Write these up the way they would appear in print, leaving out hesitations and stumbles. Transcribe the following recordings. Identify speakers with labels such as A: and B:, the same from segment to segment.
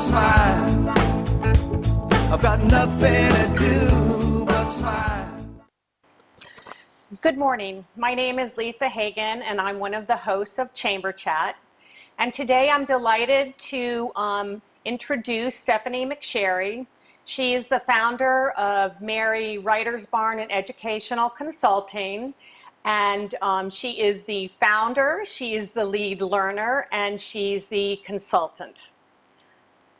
A: smile. I've got nothing to do but smile.
B: Good morning. My name is Lisa Hagan, and I'm one of the hosts of Chamber Chat. And today I'm delighted to introduce Stephanie McSherry. She is the founder of Mary Writer's Barn and Educational Consulting. And she is the founder, she is the lead learner, and she's the consultant.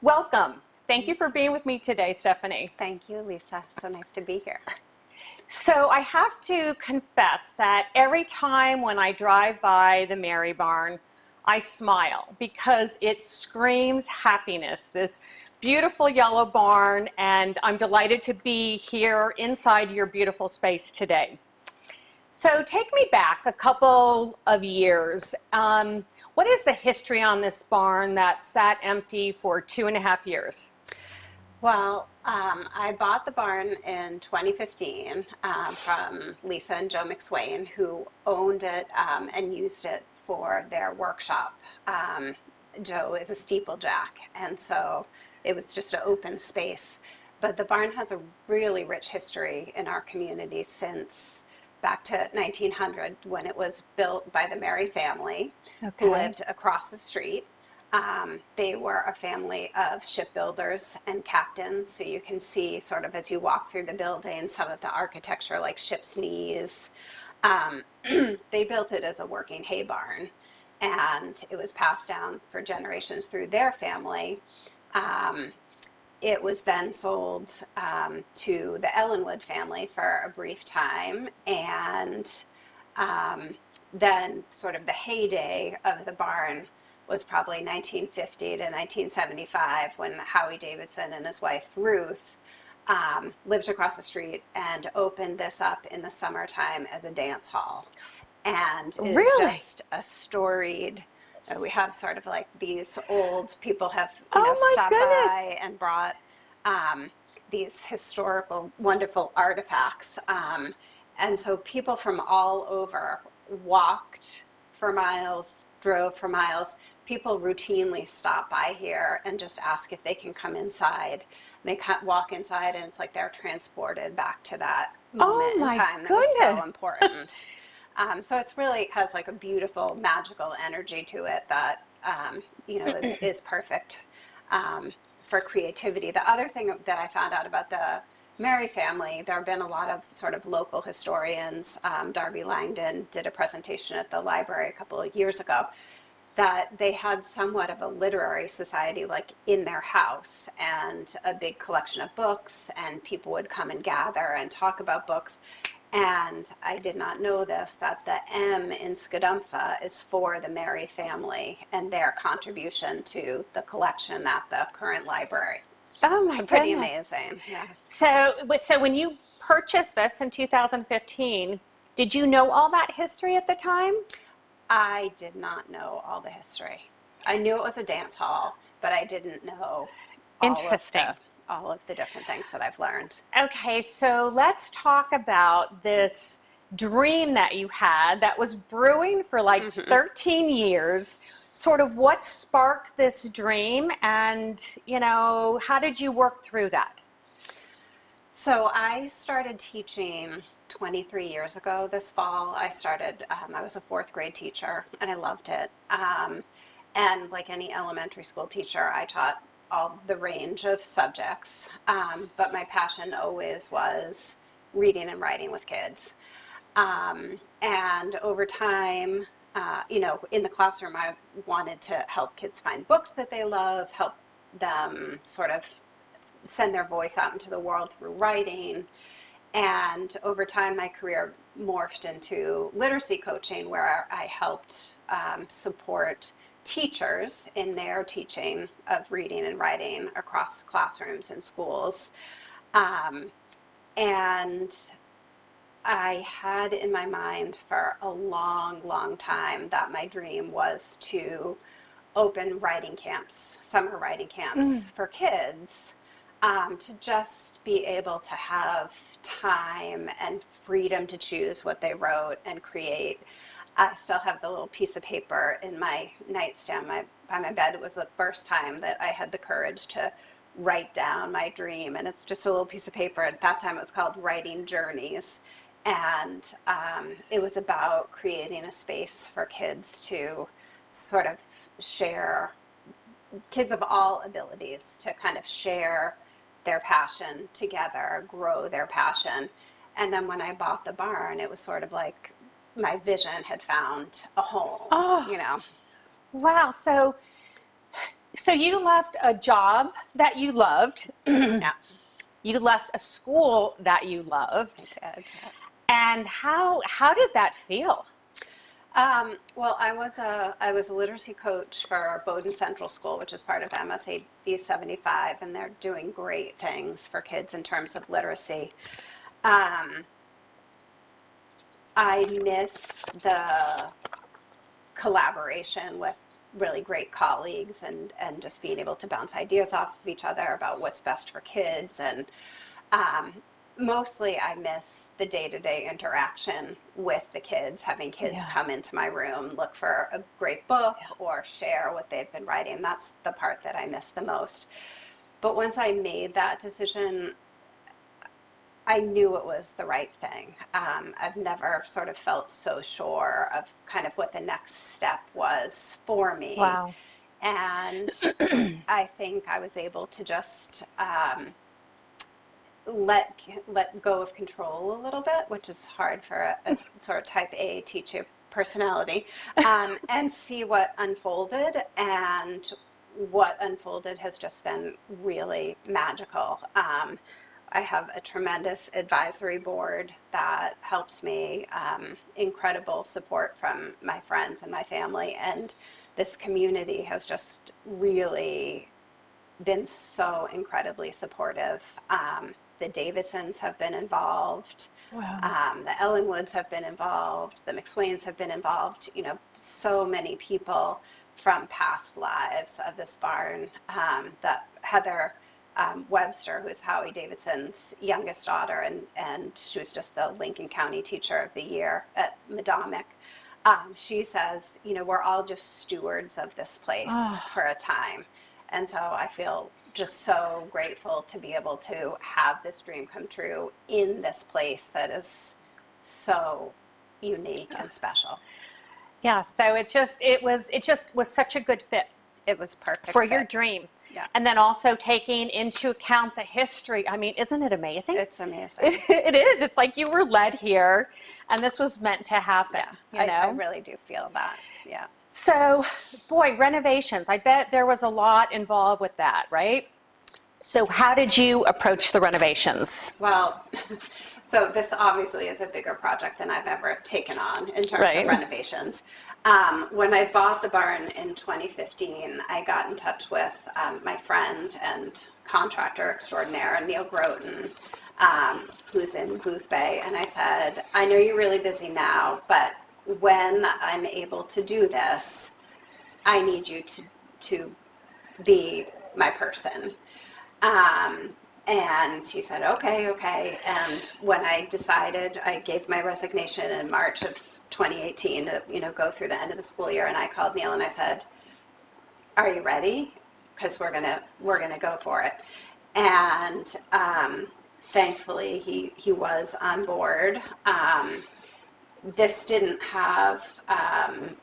B: Welcome. Thank you for being with me today, Stephanie.
C: Thank you, Lisa. So nice to be here.
B: So I have to confess that every time when I drive by the Mary Barn, I smile because it screams happiness, this beautiful yellow barn, and I'm delighted to be here inside your beautiful space today. So take me back a couple of years. What is the history on this barn that sat empty for 2.5 years?
C: Well, I bought the barn in 2015 from Lisa and Joe McSwain, who owned it and used it for their workshop. Joe is a steeplejack, and so it was just an open space. But the barn has a really rich history in our community since back to 1900, when it was built by the Mary family, who lived across the street. They were a family of shipbuilders and captains, so you can see sort of as you walk through the building some of the architecture like ship's knees. They built it as a working hay barn, and it was passed down for generations through their family. It was then sold to the Ellenwood family for a brief time, and then sort of the heyday of the barn was probably 1950 to 1975, when Howie Davidson and his wife Ruth lived across the street and opened this up in the summertime as a dance hall. And it's just a storied, we have sort of like these old people have stopped by and brought these historical, wonderful artifacts. And so people from all over walked for miles, drove for miles. People routinely stop by here and just ask if they can come inside. They walk inside, and it's like they're transported back to that moment in time that was so important. So it's really has like a beautiful, magical energy to it that is perfect for creativity. The other thing that I found out about the Mary family, there have been a lot of sort of local historians. Darby Langdon did a presentation at the library a couple of years ago, that they had somewhat of a literary society like in their house, and a big collection of books, and people would come and gather and talk about books. And I did not know this, that the M in Scadumpha is for the Mary family and their contribution to the collection at the current library.
B: Oh my
C: goodness. Pretty
B: goodness.
C: Amazing. Yeah.
B: So when you purchased this in 2015, did you know all that history at the time?
C: I did not know all the history. I knew it was a dance hall, but I didn't know all of the different things that I've learned.
B: Okay, so let's talk about this dream that you had that was brewing for like 13 years. Sort of what sparked this dream, and how did you work through that?
C: So I started teaching 23 years ago this fall. I was a 4th grade teacher, and I loved it. And like any elementary school teacher, I taught all the range of subjects. But my passion always was reading and writing with kids. And over time, in the classroom, I wanted to help kids find books that they love, help them sort of send their voice out into the world through writing. And over time, my career morphed into literacy coaching, where I helped support teachers in their teaching of reading and writing across classrooms and schools. And I had in my mind for a long, long time that my dream was to open writing camps, summer writing camps for kids, to just be able to have time and freedom to choose what they wrote and create. I still have the little piece of paper in my nightstand by my bed. It was the first time that I had the courage to write down my dream. And it's just a little piece of paper. At that time, it was called Writing Journeys. And it was about creating a space for kids to sort of share, kids of all abilities, to kind of share their passion together, grow their passion. And then when I bought the barn, it was sort of like my vision had found a home,
B: Oh.
C: you know.
B: Wow. So you left a job that you loved.
C: Yeah,
B: You left a school that you loved.
C: I did.
B: And how did that feel?
C: Well, I was a literacy coach for Bowdoin Central School, which is part of MSAB 75, and they're doing great things for kids in terms of literacy. I miss the collaboration with really great colleagues and just being able to bounce ideas off of each other about what's best for kids. And mostly I miss the day-to-day interaction with the kids, having kids
B: Yeah.
C: come into my room, look for a great book or share what they've been writing. That's the part that I miss the most. But once I made that decision, I knew it was the right thing. I've never sort of felt so sure of kind of what the next step was for me.
B: Wow.
C: And I think I was able to just let go of control a little bit, which is hard for a sort of type A teacher personality, and see what unfolded. And what unfolded has just been really magical. I have a tremendous advisory board that helps me, incredible support from my friends and my family, and this community has just really been so incredibly supportive. The Davidsons have been involved.
B: Wow.
C: The Ellingwoods have been involved. The McSwains have been involved. You know, so many people from past lives of this barn. That Heather Webster, who is Howie Davidson's youngest daughter, and she was just the Lincoln County Teacher of the Year at Madomic. She says, you know, we're all just stewards of this place for a time. And so I feel just so grateful to be able to have this dream come true in this place that is so unique and special.
B: Yeah. So it just was such a good fit
C: It was perfect
B: for your
C: fit.
B: dream.
C: Yeah.
B: And then also taking into account the history. I mean, isn't it amazing?
C: It's amazing.
B: It is. It's like you were led here and this was meant to happen.
C: Yeah,
B: You know?
C: I really do feel that. Yeah.
B: So, boy, renovations. I bet there was a lot involved with that, right? So how did you approach the renovations?
C: Well, so this obviously is a bigger project than I've ever taken on in terms
B: Right.
C: of renovations. When I bought the barn in 2015, I got in touch with my friend and contractor extraordinaire, Neil Groton, who's in Booth Bay, and I said, I know you're really busy now, but when I'm able to do this, I need you to be my person. And he said, okay. And when I decided, I gave my resignation in March of 2018 to, you know, go through the end of the school year. And I called Neil and I said, are you ready? Because we're gonna go for it. And thankfully he was on board. This didn't have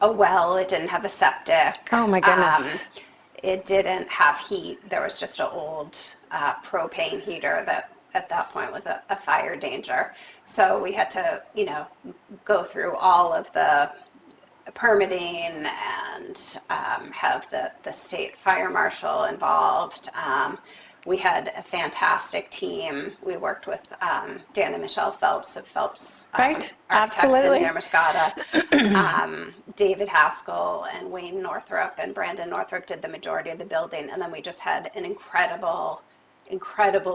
C: a well, it didn't have a septic.
B: Oh my goodness.
C: It didn't have heat. There was just an old propane heater that at that point was a fire danger. So we had to, you know, go through all of the permitting and have the state fire marshal involved. We had a fantastic team. We worked with Dan and Michelle Phelps of Phelps
B: Right,
C: Architects
B: absolutely.
C: in Damariscotta. David Haskell and Wayne Northrup and Brandon Northrup did the majority of the building. And then we just had an incredible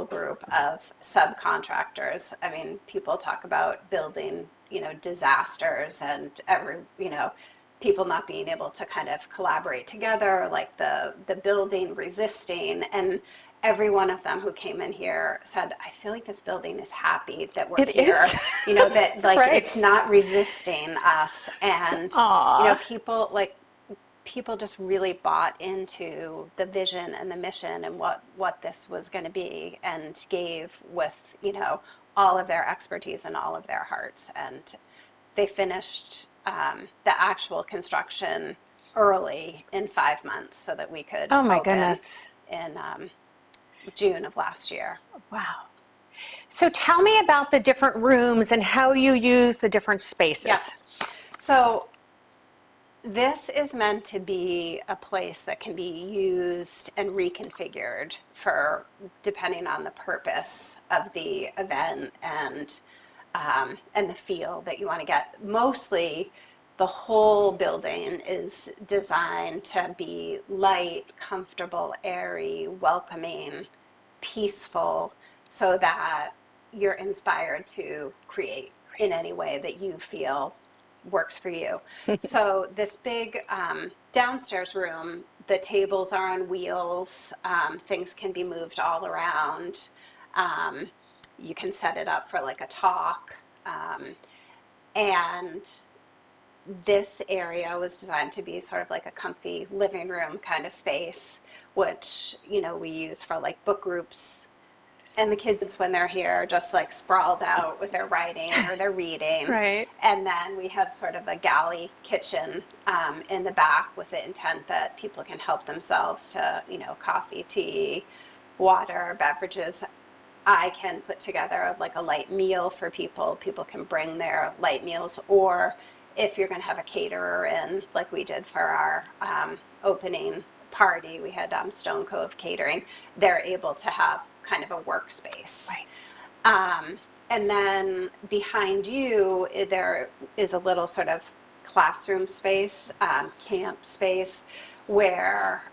C: group of subcontractors. I mean, people talk about building, you know, disasters and people not being able to kind of collaborate together, like the building resisting, and every one of them who came in here said, I feel like this building is happy that we're
B: It
C: here.
B: is.
C: You know, that like
B: Right.
C: it's not resisting us. And,
B: Aw.
C: you know, people just really bought into the vision and the mission and what this was going to be, and gave with, you know, all of their expertise and all of their hearts. And they finished the actual construction early in 5 months so that we could
B: Oh my
C: open
B: goodness.
C: in June of last year.
B: Wow. So tell me about the different rooms and how you use the different spaces.
C: Yeah. So this is meant to be a place that can be used and reconfigured for depending on the purpose of the event and the feel that you want to get. Mostly, the whole building is designed to be light, comfortable, airy, welcoming, peaceful, so that you're inspired to create in any way that you feel works for you. So this big downstairs room, the tables are on wheels, things can be moved all around. You can set it up for like a talk. And this area was designed to be sort of like a comfy living room kind of space, which, you know, we use for like book groups. And the kids, when they're here, just like sprawled out with their writing or their reading.
B: Right.
C: And then we have sort of a galley kitchen in the back with the intent that people can help themselves to, you know, coffee, tea, water, beverages. I can put together like a light meal for people. People can bring their light meals, or if you're going to have a caterer in, like we did for our opening party, we had Stone Cove Catering. They're able to have kind of a workspace.
B: Right.
C: And then behind you, there is a little sort of classroom space, camp space, where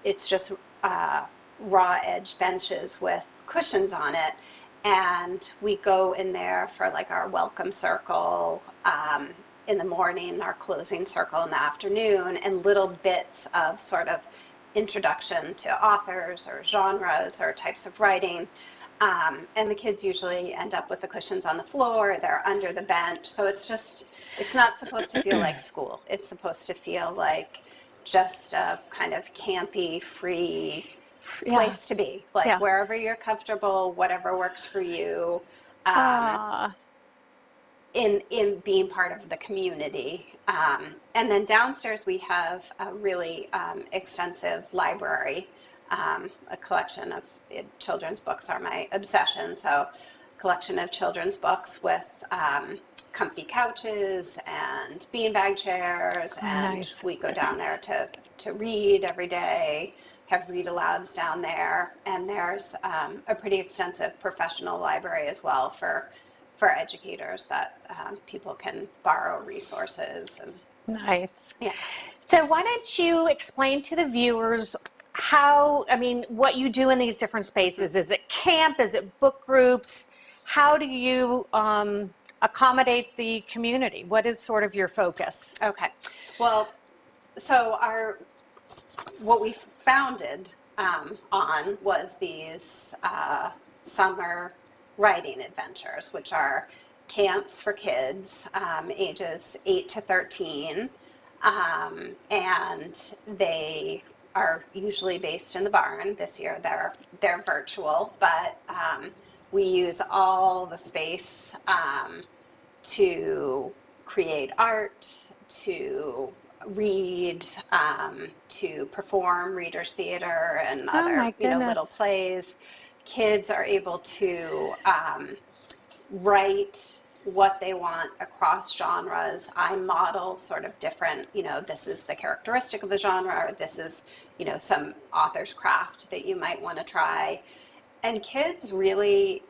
C: it's just raw edge benches with cushions on it. And we go in there for like our welcome circle in the morning, our closing circle in the afternoon, and little bits of sort of introduction to authors or genres or types of writing. And the kids usually end up with the cushions on the floor, they're under the bench. So it's not supposed to feel like school. It's supposed to feel like just a kind of campy, free place to be. Like wherever you're comfortable, whatever works for you. In being part of the community. And then downstairs we have a really extensive library. A collection of children's books are my obsession. So a collection of children's books with comfy couches and beanbag chairs. And
B: nice.
C: we go down there to read every day, have read-alouds down there. And there's a pretty extensive professional library as well for educators that people can borrow resources. And
B: Nice.
C: yeah.
B: So why don't you explain to the viewers what you do in these different spaces? Is it camp? Is it book groups? How do you accommodate the community? What is sort of your focus?
C: Okay. Well, so what we founded on was these summer writing adventures, which are camps for kids ages 8 to 13, and they are usually based in the barn. This year they're virtual, but we use all the space to create art, to read, to perform readers theater and other little plays. Kids are able to write what they want across genres. I model sort of different, this is the characteristic of the genre, or this is, some author's craft that you might want to try. And kids really,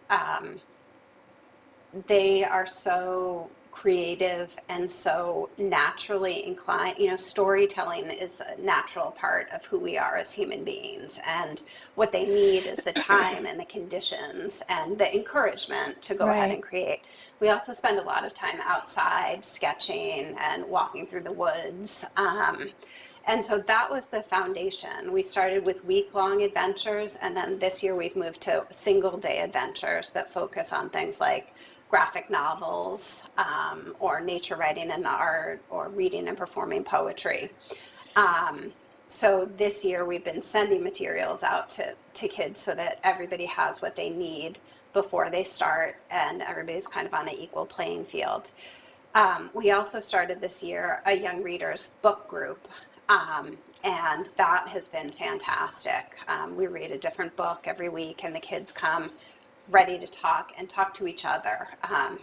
C: they are so creative and so naturally inclined. Storytelling is a natural part of who we are as human beings, and what they need is the time and the conditions and the encouragement to go ahead and create. We also spend a lot of time outside sketching and walking through the woods, And so that was the foundation. We started with week-long adventures, and then this year we've moved to single-day adventures that focus on things like graphic novels, or nature writing and art, or reading and performing poetry. So this year we've been sending materials out to kids so that everybody has what they need before they start, and everybody's kind of on an equal playing field. We also started this year a young readers book group, and that has been fantastic. We read a different book every week, and the kids come ready to talk and talk to each other.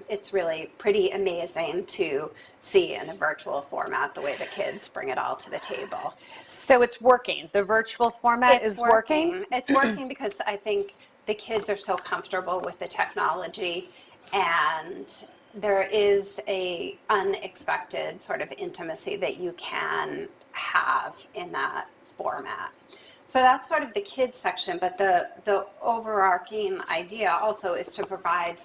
C: It's really pretty amazing to see in a virtual format the way the kids bring it all to the table.
B: So it's working. The virtual format is working.
C: It's working because I think the kids are so comfortable with the technology, and there is a unexpected sort of intimacy that you can have in that format. So that's sort of the kids section, but the overarching idea also is to provide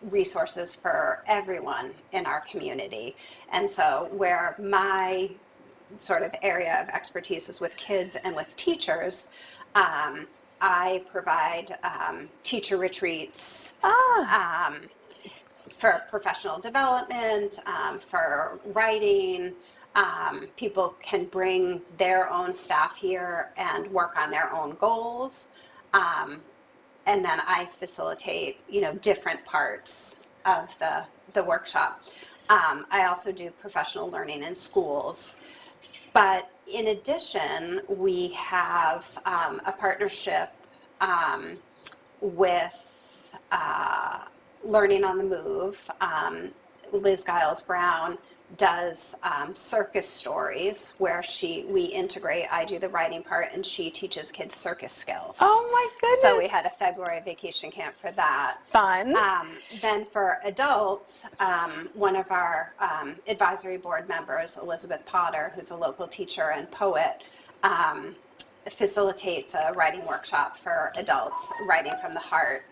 C: resources for everyone in our community. And so where my sort of area of expertise is with kids and with teachers, I provide teacher retreats for professional development, for writing. People can bring their own staff here and work on their own goals. And then I facilitate, different parts of the workshop. I also do professional learning in schools. But in addition, we have a partnership with Learning on the Move. Liz Giles Brown does circus stories where we integrate. I do the writing part and she teaches kids circus skills.
B: Oh my goodness.
C: So we had a February vacation camp for that.
B: Fun.
C: Then for adults, one of our advisory board members, Elizabeth Potter, who's a local teacher and poet, facilitates a writing workshop for adults, writing from the heart.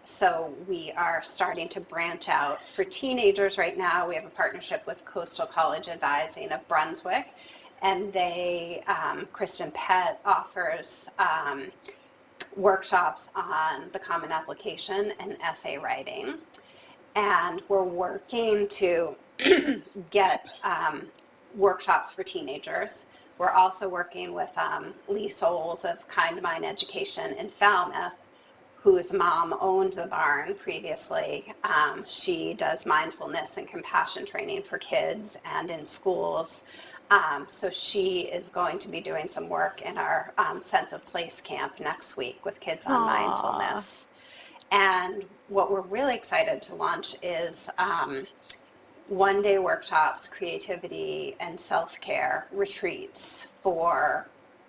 C: So we are starting to branch out. For teenagers right now, we have a partnership with Coastal College Advising of Brunswick, and Kristen Pett offers workshops on the Common Application and essay writing. And we're working to get workshops for teenagers. We're also working with Lee Souls of Kind Mind Education in Falmouth, whose mom owned the barn previously. She does mindfulness and compassion training for kids and in schools. So she is going to be doing some work in our Sense of Place camp next week with kids on mindfulness. And what we're really excited to launch is one-day workshops, creativity, and self-care retreats for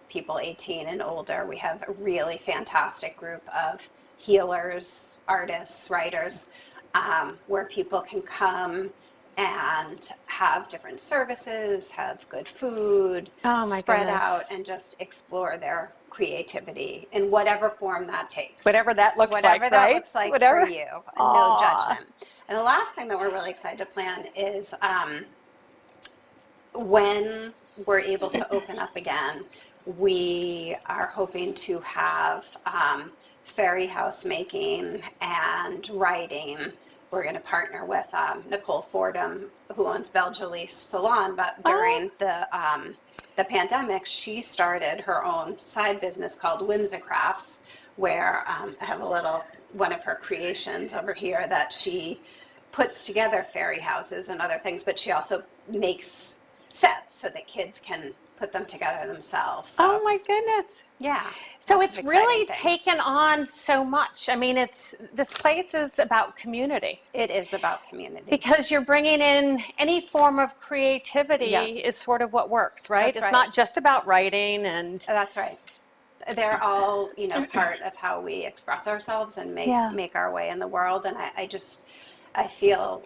C: people 18 and older. We have a really fantastic group of healers, artists, writers, where people can come and have different services, have good food, spread out, and just explore their creativity in whatever form that takes.
B: Whatever that looks like,
C: Whatever that
B: right?
C: looks like
B: Whatever.
C: for you. No judgment. And the last thing that we're really excited to plan is when we're able to open up again, we are hoping to have fairy house making and writing. We're going to partner with Nicole Fordham, who owns Belle Jolie Salon, but during the pandemic, she started her own side business called Whimsicrafts, where I have one of her creations over here that she puts together fairy houses and other things, but she also makes sets so that kids can put them together themselves. So,
B: Oh my goodness.
C: yeah.
B: So
C: that's
B: it's
C: an exciting
B: really
C: thing.
B: taken on so much. I mean, this place is about community.
C: It is about community.
B: Because you're bringing in any form of creativity
C: Yeah.
B: is sort of what works, right?
C: That's
B: It's
C: right.
B: not just about writing and
C: That's right. They're all, part of how we express ourselves and make our way in the world. And I feel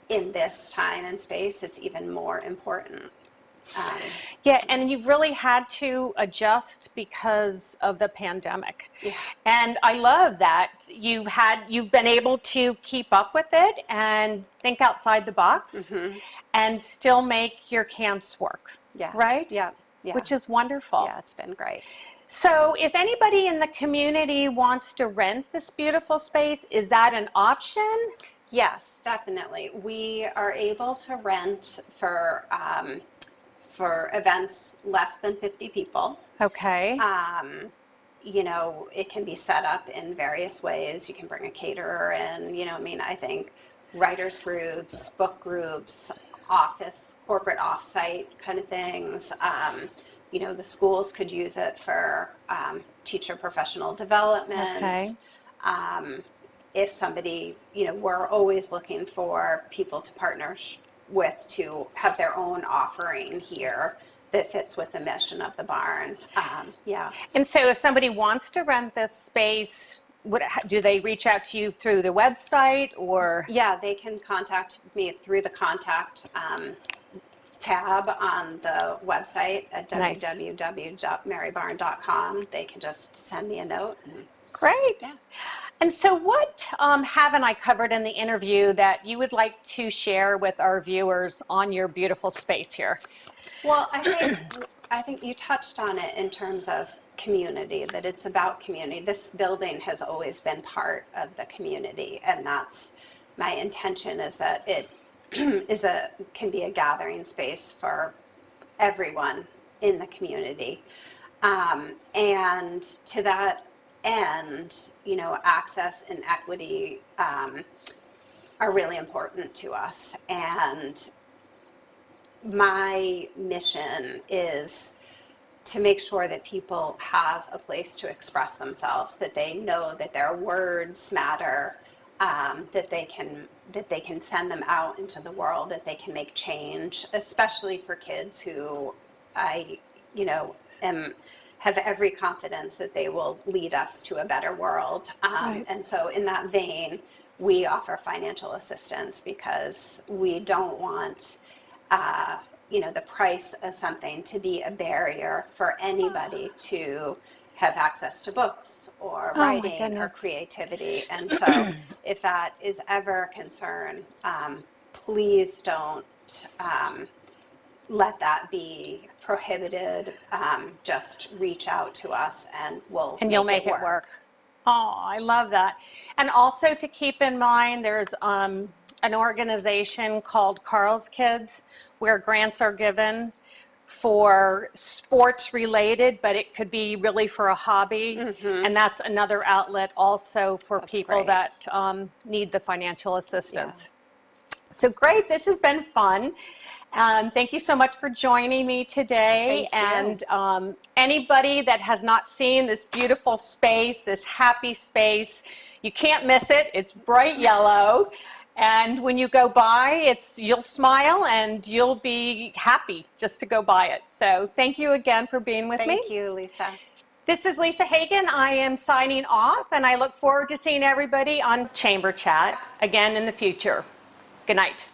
C: in this time and space, it's even more important.
B: Yeah, and you've really had to adjust because of the pandemic.
C: Yeah.
B: And I love that you've been able to keep up with it and think outside the box and still make your camps work.
C: Yeah.
B: Right?
C: Yeah. Yeah.
B: Which is wonderful.
C: Yeah, it's been great.
B: So if anybody in the community wants to rent this beautiful space, is that an option?
C: Yes, definitely. We are able to rent for events less than 50 people.
B: Okay.
C: You know, it can be set up in various ways. You can bring a caterer in, you know, I mean, I think writers groups, book groups, office, corporate offsite kind of things. You know, the schools could use it for teacher professional development.
B: Okay.
C: If somebody, you know, we're always looking for people to partner with to have their own offering here that fits with the mission of the barn. Yeah.
B: And so if somebody wants to rent this space, do they reach out to you through the website or?
C: Yeah, they can contact me through the contact tab on the website at
B: Nice.
C: www.marybarn.com. They can just send me a note.
B: Great.
C: Yeah.
B: And so what haven't I covered in the interview that you would like to share with our viewers on your beautiful space here?
C: Well, I think you touched on it in terms of community, that it's about community. This building has always been part of the community, and that's my intention, is that it can be a gathering space for everyone in the community. And to that end, you know, access and equity are really important to us. And my mission is to make sure that people have a place to express themselves, that they know that their words matter, that they can send them out into the world, that they can make change, especially for kids who I, you know, have every confidence that they will lead us to a better world.
B: Right.
C: And so in that vein, we offer financial assistance because we don't want you know, the price of something to be a barrier for anybody to have access to books or
B: Oh, my
C: writing or
B: goodness.
C: creativity. And so if that is ever a concern, please don't let that be prohibited. Just reach out to us and
B: You'll make it work. Oh, I love that. And also to keep in mind, there's an organization called Carl's Kids where grants are given for sports related, but it could be really for a hobby. And that's another outlet also for people
C: great.
B: that need the financial assistance. So great, this has been fun. Thank you so much for joining me today.
C: Thank you.
B: And anybody that has not seen this beautiful space, this happy space, you can't miss it. It's bright yellow. And when you go by, you'll smile and you'll be happy just to go by it. So thank you again for being with me.
C: Thank you, Lisa.
B: This is Lisa Hagen. I am signing off, and I look forward to seeing everybody on Chamber Chat again in the future. Good night.